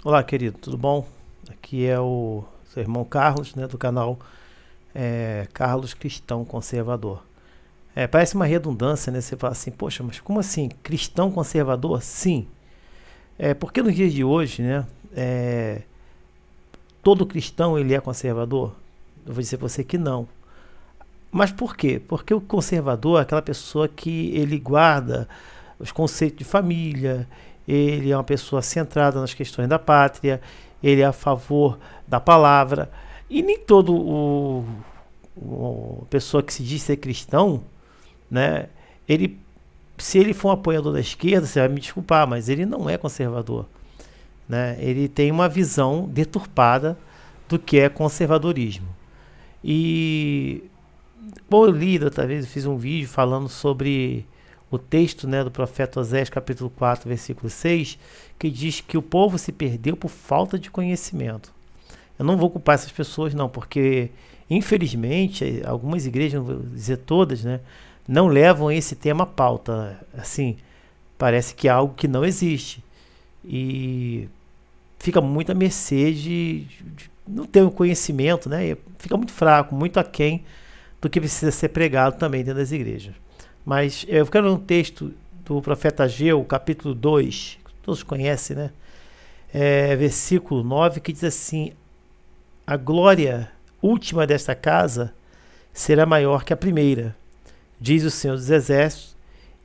Olá, querido, tudo bom? Aqui é o seu irmão Carlos, né, do canal Carlos Cristão Conservador. Parece uma redundância, né? Você fala assim, poxa, mas como assim? Cristão conservador? Sim. Porque nos dias de hoje, né? Todo cristão ele é conservador? Eu vou dizer para você que não. Mas por quê? Porque o conservador é aquela pessoa que ele guarda os conceitos de família, ele é uma pessoa centrada nas questões da pátria, ele é a favor da palavra. E nem todo o pessoa que se diz ser cristão, né, ele, se ele for um apoiador da esquerda, você vai me desculpar, mas ele não é conservador. Né? Ele tem uma visão deturpada do que é conservadorismo. E bom, eu li outra vez, eu fiz um vídeo falando sobre o texto, né, do profeta Osés, capítulo 4, versículo 6, que diz que o povo se perdeu por falta de conhecimento. Eu não vou culpar essas pessoas, não, porque, infelizmente, algumas igrejas, não vou dizer todas, né, não levam esse tema à pauta. Assim, parece que é algo que não existe. E fica muito à mercê de não ter o conhecimento, né, fica muito fraco, muito aquém do que precisa ser pregado também dentro das igrejas. Mas eu quero ler um texto do profeta Ageu, capítulo 2, que todos conhecem, né? Versículo 9, que diz assim: a glória última desta casa será maior que a primeira, diz o Senhor dos Exércitos,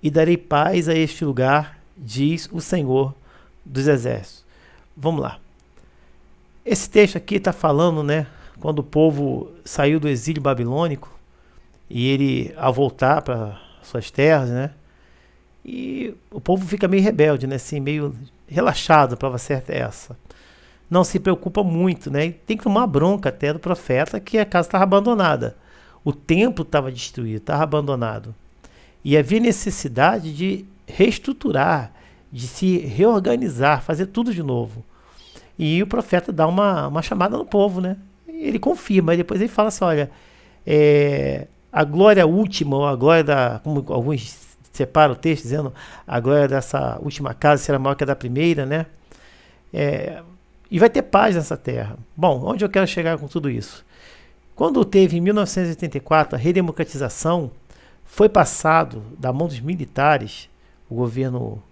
e darei paz a este lugar, diz o Senhor dos Exércitos. Vamos lá. Esse texto aqui está falando, né? Quando o povo saiu do exílio babilônico, e ele, ao voltar para suas terras, né? E o povo fica meio rebelde, né? Assim, meio relaxado, a palavra certa é essa. Não se preocupa muito, né? E tem que tomar bronca até do profeta que a casa estava abandonada. O templo estava destruído, estava abandonado. E havia necessidade de reestruturar, de se reorganizar, fazer tudo de novo. E o profeta dá uma chamada no povo, né? Ele confirma, e depois ele fala assim, olha, a glória última, ou a glória da, como alguns separam o texto, dizendo a glória dessa última casa será maior que a da primeira, né? E vai ter paz nessa terra. Bom, onde eu quero chegar com tudo isso? Quando teve em 1984 a redemocratização, foi passado da mão dos militares, o governo,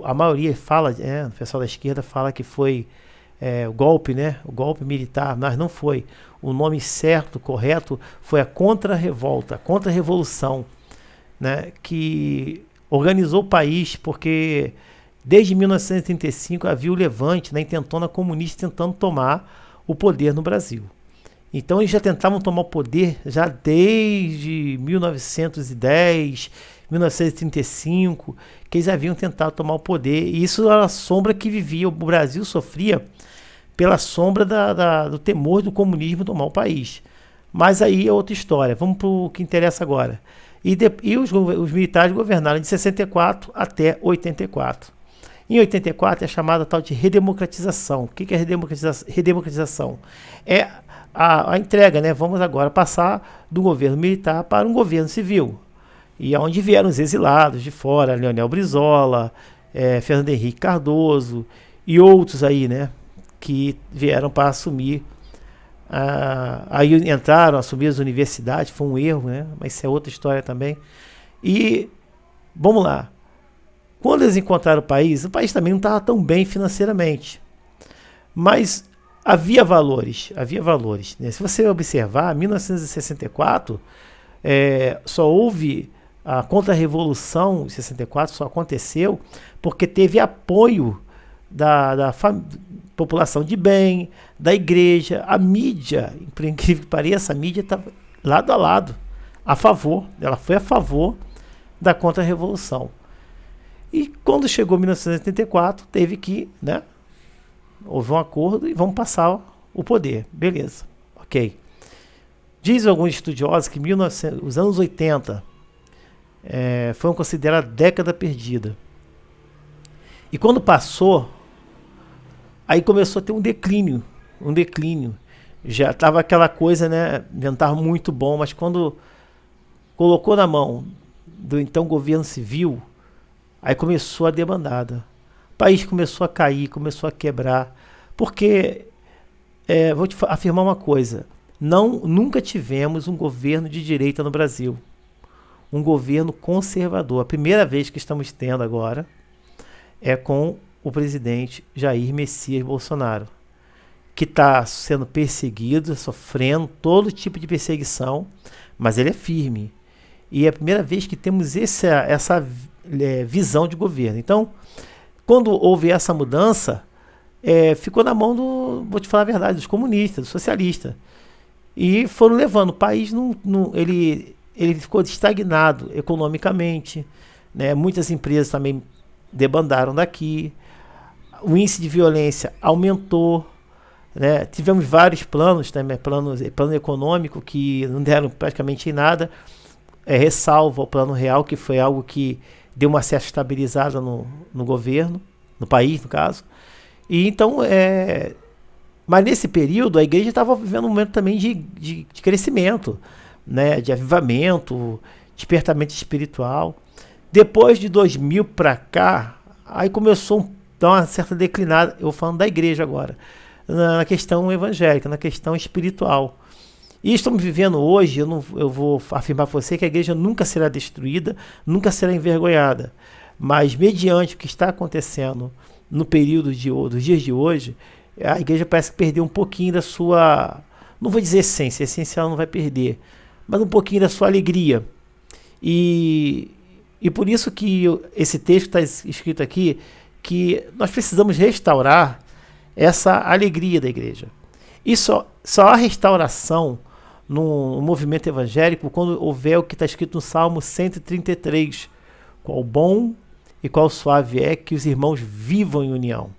a maioria fala, o pessoal da esquerda fala que foi o golpe, né? O golpe militar, mas não foi. O nome certo, correto, foi a contra-revolta, a contra-revolução, né? Que organizou o país, porque desde 1935 havia o levante, né? Intentona comunista tentando tomar o poder no Brasil. Então eles já tentavam tomar o poder já desde 1910, 1935, que eles haviam tentado tomar o poder. E isso era a sombra que vivia, o Brasil sofria pela sombra do temor do comunismo tomar o país. Mas aí é outra história. Vamos para o que interessa agora. E os militares governaram de 64 até 84. Em 84 é chamada tal de redemocratização. O que é redemocratização? É a entrega, né? Vamos agora passar do governo militar para um governo civil. E aonde vieram os exilados de fora, Leonel Brizola, Fernando Henrique Cardoso e outros aí, né? Que vieram para assumir, aí entraram, assumir as universidades, foi um erro, né? Mas isso é outra história também. E vamos lá. Quando eles encontraram o país também não estava tão bem financeiramente. Mas havia valores, né? Se você observar, em 1964, só houve a contra-revolução em 64, só aconteceu porque teve apoio da população de bem, da igreja, a mídia, por incrível que pareça, a mídia estava lado a lado, a favor, ela foi a favor da contra-revolução. E quando chegou 1984, teve que, né, houve um acordo e vamos passar o poder, beleza, ok. Diz alguns estudiosos que os anos 80 foram considerados década perdida. E quando passou, aí começou a ter um declínio. Já estava aquela coisa, né? Já não estava muito bom, mas quando colocou na mão do então governo civil, aí começou a debandada. O país começou a cair, começou a quebrar, porque, vou te afirmar uma coisa, nunca tivemos um governo de direita no Brasil, um governo conservador. A primeira vez que estamos tendo agora é com o presidente Jair Messias Bolsonaro, que está sendo perseguido, sofrendo todo tipo de perseguição, mas ele é firme. E é a primeira vez que temos essa visão de governo. Então, quando houve essa mudança, ficou na mão vou te falar a verdade, dos comunistas, dos socialistas. E foram levando. O país ele ficou estagnado economicamente, né? Muitas empresas também debandaram daqui. O índice de violência aumentou, né? Tivemos vários planos também, plano econômico que não deram praticamente em nada, ressalvo ao plano real, que foi algo que deu uma certa estabilizada no governo, no país, no caso. E então, mas nesse período a igreja estava vivendo um momento também de crescimento, né? De avivamento, despertamento espiritual. Depois de 2000 para cá, aí começou a dar uma certa declinada, eu falando da igreja agora, na questão evangélica, na questão espiritual. E estamos vivendo hoje, eu vou afirmar para você que a igreja nunca será destruída, nunca será envergonhada, mas mediante o que está acontecendo no período dos dias de hoje, a igreja parece que perdeu um pouquinho da sua, não vou dizer essência ela não vai perder, mas um pouquinho da sua alegria. E por isso que esse texto está escrito aqui, que nós precisamos restaurar essa alegria da igreja. E só há restauração no movimento evangélico quando houver o que está escrito no Salmo 133, qual bom e qual suave é que os irmãos vivam em união.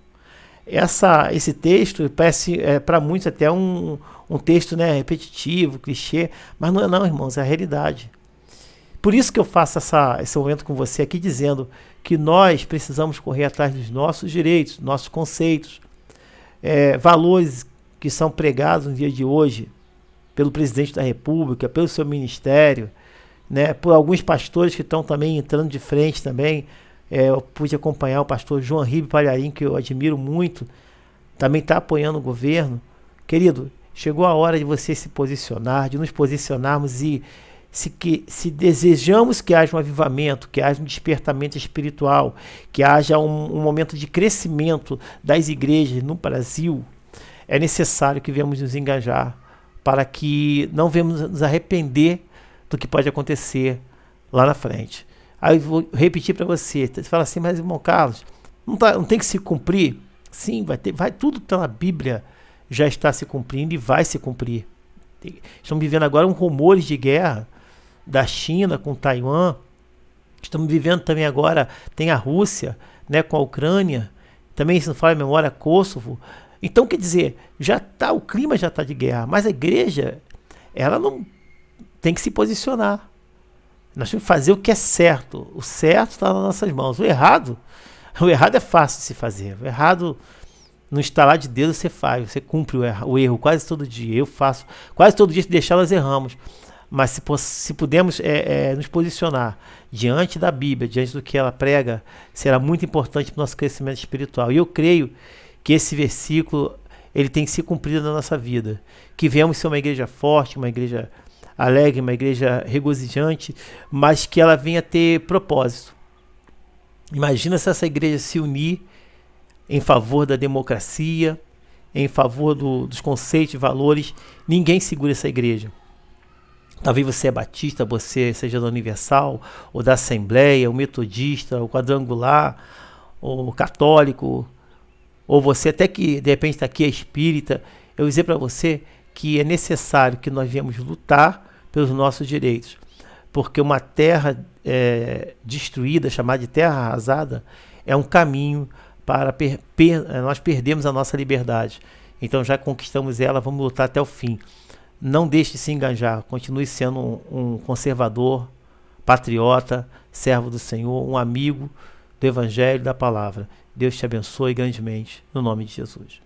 Esse texto parece para muitos até um texto, né, repetitivo, clichê, mas não é não, irmãos, é a realidade. Por isso que eu faço esse momento com você aqui dizendo que nós precisamos correr atrás dos nossos direitos, nossos conceitos, valores que são pregados no dia de hoje pelo presidente da República, pelo seu ministério, né, por alguns pastores que estão também entrando de frente também. Eu pude acompanhar o pastor João Ribe Palharim, que eu admiro muito, também está apoiando o governo. Querido, chegou a hora de você se posicionar, de nos posicionarmos e se desejamos que haja um avivamento, que haja um despertamento espiritual, que haja um momento de crescimento das igrejas no Brasil, é necessário que venhamos nos engajar para que não venhamos nos arrepender do que pode acontecer lá na frente. Aí eu vou repetir para você, você fala assim, mas irmão Carlos, não tem que se cumprir? Sim, tudo que está na Bíblia já está se cumprindo e vai se cumprir. Estamos vivendo agora rumores de guerra da China com Taiwan. Estamos vivendo também agora, tem a Rússia, né, com a Ucrânia, também, se não fala a memória, Kosovo. Então, quer dizer, o clima já está de guerra, mas a igreja, ela não tem que se posicionar. Nós temos que fazer o que é certo. O certo está nas nossas mãos. O errado é fácil de se fazer. O errado, no estalar de dedo, você faz. Você cumpre o erro quase todo dia. Eu faço. Quase todo dia, se deixar, nós erramos. Mas se pudermos nos posicionar diante da Bíblia, diante do que ela prega, será muito importante para o nosso crescimento espiritual. E eu creio que esse versículo ele tem que se cumprir na nossa vida. Que venhamos ser uma igreja forte, uma igreja alegre, uma igreja regozijante, mas que ela venha ter propósito. Imagina se essa igreja se unir em favor da democracia, em favor dos conceitos e valores. Ninguém segura essa igreja. Talvez você é batista, você seja da Universal, ou da Assembleia, ou metodista, ou quadrangular, ou católico, ou você até que de repente está aqui é espírita. Eu vou dizer para você que é necessário que nós venhamos lutar pelos nossos direitos, porque uma terra destruída, chamada de terra arrasada, é um caminho para nós perdermos a nossa liberdade. Então já conquistamos ela, vamos lutar até o fim. Não deixe de se engajar, continue sendo um conservador, patriota, servo do Senhor, um amigo do Evangelho, da Palavra. Deus te abençoe grandemente, no nome de Jesus.